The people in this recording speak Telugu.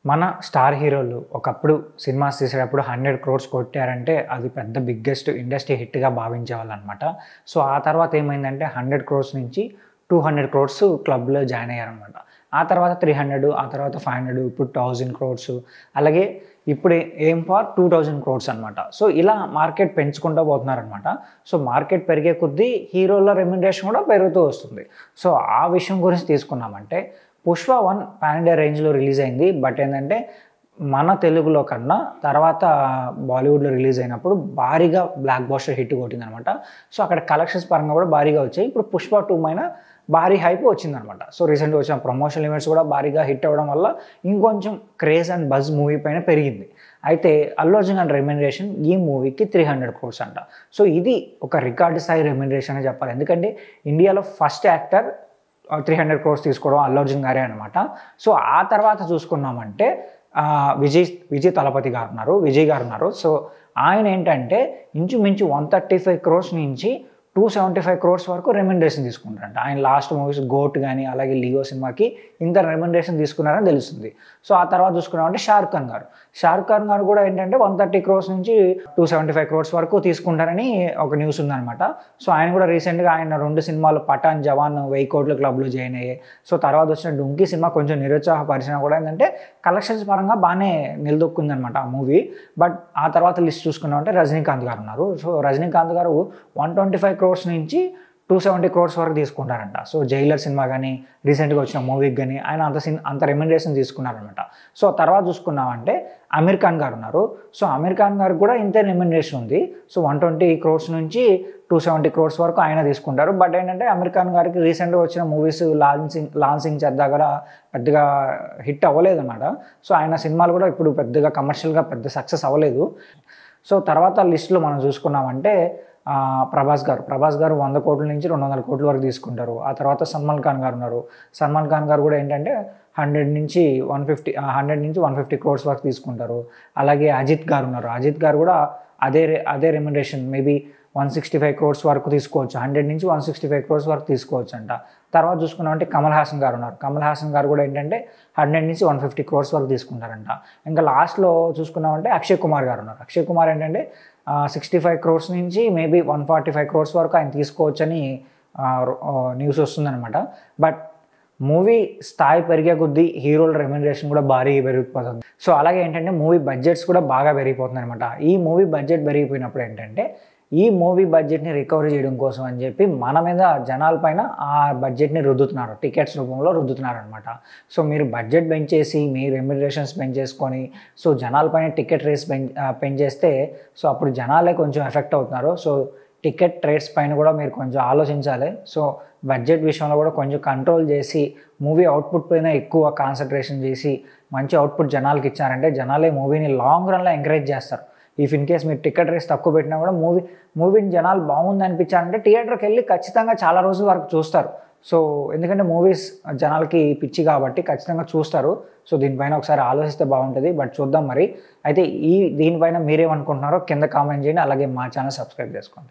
మన స్టార్ హీరోలు ఒకప్పుడు సినిమాస్ తీసేటప్పుడు 100 క్రోర్స్ కొట్టారంటే అది పెద్ద బిగ్గెస్ట్ ఇండస్ట్రీ హిట్‌గా భావించేవాళ్ళనమాట. సో, ఆ తర్వాత ఏమైందంటే 100 క్రోర్స్ నుంచి 200 క్రోర్స్ క్లబ్‌లో జాయిన్ అయ్యారనమాట. ఆ తర్వాత 300 ఆ తర్వాత 500 ఇప్పుడు 1000 క్రోర్స్ అలాగే ఇప్పుడు ఎయిమ్ ఫర్ 2000 క్రోర్స్ అనమాట. సో, ఇలా మార్కెట్ పెంచుకుంటూ పోతున్నారనమాట. సో, మార్కెట్ పెరిగే కొద్దీ హీరోల రెమ్యునరేషన్ కూడా పెరుగుతూ వస్తుంది. సో, ఆ విషయం గురించి తీసుకున్నామంటే 'పుష్ప 1' పాన్ ఇండియా రేంజ్‌లో రిలీజ్ అయింది. బట్ ఏందంటే మన తెలుగులో కన్నా తర్వాత బాలీవుడ్‌లో రిలీజ్ అయినప్పుడు భారీగా బ్లాక్ బస్టర్ హిట్ కొట్టిందనమాట. సో, అక్కడ కలెక్షన్స్ పరంగా కూడా భారీగా వచ్చాయి. ఇప్పుడు 'పుష్ప 2' పైన భారీ హైప్ వచ్చిందనమాట. సో, రీసెంట్‌గా వచ్చిన ప్రమోషనల్ ఈవెంట్స్ కూడా భారీగా హిట్ అవ్వడం వల్ల ఇంకొంచెం క్రేజ్ అండ్ బజ్ మూవీ పైన పెరిగింది. అయితే అల్లు అర్జున్ గారి రెమ్యునరేషన్ ఈ మూవీకి 300 క్రోర్స్ అంట. సో, ఇది ఒక రికార్డ్ స్థాయి రెమ్యునరేషన్ అనే చెప్పాలి. ఎందుకంటే ఇండియాలో ఫస్ట్ యాక్టర్ 300 క్రోర్స్ తీసుకోవడం అల్లు అర్జున్ గారే అనమాట. సో, ఆ తర్వాత చూసుకున్నామంటే విజయ్ తలపతి గారు ఉన్నారు. విజయ్ గారు ఉన్నారు. సో, ఆయన ఏంటంటే ఇంచుమించు 135 క్రోర్స్ నుంచి 275 క్రోర్స్ వరకు రెమ్యునరేషన్ తీసుకుంటారంట. ఆయన లాస్ట్ మూవీస్ 'గోట్' గాని అలాగే 'లియో' సినిమాకి ఇంత రెమ్యునరేషన్ తీసుకున్నారని తెలుస్తుంది. సో, ఆ తర్వాత చూసుకున్నామంటే షారుఖ్ ఖాన్ గారు కూడా ఏంటంటే 130 క్రోర్స్ నుంచి 275 క్రోర్స్ వరకు తీసుకుంటారని ఒక న్యూస్ ఉందనమాట. సో, ఆయన కూడా రీసెంట్‌గా ఆయన 2 సినిమాలు 'పఠాన్', 'జవాన్' 1000 కోట్ల క్లబ్‌లో జాయిన్ అయ్యాయి. సో, తర్వాత వచ్చిన 'డుంకీ' సినిమా కొంచెం నిరుత్సాహపరిచినా కూడా ఏంటంటే కలెక్షన్స్ పరంగా బాగానే నిలదొక్కుందనమాట ఆ మూవీ. బట్ ఆ తర్వాత లిస్ట్ చూసుకున్నామంటే రజనీకాంత్ గారు ఉన్నారు. సో, రజనీకాంత్ గారు 125 క్రోర్స్ నుంచి 270 క్రోర్స్ వరకు తీసుకుంటారంట. సో, 'జైలర్' సినిమా కానీ రీసెంట్‌గా వచ్చిన మూవీకి కానీ ఆయన అంత రెమ్యునరేషన్ తీసుకున్నారనమాట. సో, తర్వాత చూసుకున్నామంటే అమీర్ ఖాన్ గారు ఉన్నారు. సో, అమీర్ ఖాన్ గారికి కూడా ఇంతే రెమ్యునరేషన్ ఉంది. సో, 120 క్రోర్స్ నుంచి 270 క్రోర్స్ వరకు ఆయన తీసుకుంటారు. బట్ ఏంటంటే అమీర్ ఖాన్ గారికి రీసెంట్‌గా వచ్చిన మూవీస్ 'లాన్ సింగ్ చద్దా' కూడా పెద్దగా హిట్ అవ్వలేదన్నమాట. సో, ఆయన సినిమాలు కూడా ఇప్పుడు పెద్దగా కమర్షియల్‌గా పెద్ద సక్సెస్ అవ్వలేదు. సో, తర్వాత లిస్ట్‌లో మనం చూసుకున్నామంటే ప్రభాస్ గారు 100 కోట్ల నుంచి 200 కోట్ల వరకు తీసుకుంటారు. ఆ తర్వాత సల్మాన్ ఖాన్ గారు ఉన్నారు. సల్మాన్ ఖాన్ గారు కూడా ఏంటంటే 100 నుంచి 150 క్రోర్స్ వరకు తీసుకుంటారు. అలాగే అజిత్ గారు ఉన్నారు. అజిత్ గారు కూడా అదే రెమ్యునరేషన్ మేబీ 165 క్రోర్స్ వరకు తీసుకోవచ్చు. 100 నుంచి 165 క్రోర్స్ వరకు తీసుకోవచ్చు అంట. తర్వాత చూసుకున్నామంటే కమల్ హాసన్ గారు ఉన్నారు. కమల్ హాసన్ గారు కూడా ఏంటంటే 100 నుంచి 150 క్రోర్స్ వరకు తీసుకుంటారంట. ఇంకా లాస్ట్‌లో చూసుకున్నామంటే అక్షయ్ కుమార్ గారు ఉన్నారు. అక్షయ్ కుమార్ ఏంటంటే 65 క్రోర్స్ నుంచి మేబీ 145 క్రోర్స్ వరకు ఆయన తీసుకోవచ్చని న్యూస్ వస్తుందనమాట. బట్ మూవీ స్థాయి పెరిగే కొద్దీ హీరోల రెమ్యునరేషన్ కూడా భారీగా పెరిగిపోతుంది. సో, అలాగే ఏంటంటే మూవీ బడ్జెట్స్ కూడా బాగా పెరిగిపోతుంది అనమాట. ఈ మూవీ బడ్జెట్ పెరిగిపోయినప్పుడు ఏంటంటే ఈ మూవీ బడ్జెట్‌ని రికవరీ చేయడం కోసం అని చెప్పి మన మీద జనాల పైన ఆ బడ్జెట్‌ని రుద్దుతున్నారు. టికెట్స్ రూపంలో రుద్దుతున్నారనమాట. సో, మీరు బడ్జెట్ పెంచేసి మీ రెమ్యునరేషన్స్ పెంచేసుకొని సో, జనాల పైన టికెట్ రేట్స్ పెంచేస్తే సో, అప్పుడు జనాలే కొంచెం ఎఫెక్ట్ అవుతున్నారు. సో, టికెట్ రేట్స్ పైన కూడా మీరు కొంచెం ఆలోచించాలి. సో, బడ్జెట్ విషయంలో కూడా కొంచెం కంట్రోల్ చేసి మూవీ అవుట్‌పుట్ పైన ఎక్కువ కాన్సంట్రేషన్ చేసి మంచి అవుట్‌పుట్ జనాలకి ఇచ్చారంటే జనాలే మూవీని లాంగ్ రన్‌లో ఎంకరేజ్ చేస్తారు. ఇఫ్ ఇన్ కేస్ మీరు టికెట్ రేట్స్ తక్కువ పెట్టినా కూడా మూవీని జనాలు బాగుంది అనిపించారంటే థియేటర్‌కి వెళ్ళి ఖచ్చితంగా చాలా రోజుల వరకు చూస్తారు. సో, ఎందుకంటే మూవీస్ జనాలకి పిచ్చి కాబట్టి ఖచ్చితంగా చూస్తారు. సో, దీనిపైన ఒకసారి ఆలోచిస్తే బాగుంటుంది. బట్ చూద్దాం మరి. అయితే దీనిపైన మీరేమనుకుంటున్నారో కింద కామెంట్ చేయండి. అలాగే మా ఛానల్ సబ్స్క్రైబ్ చేసుకోండి.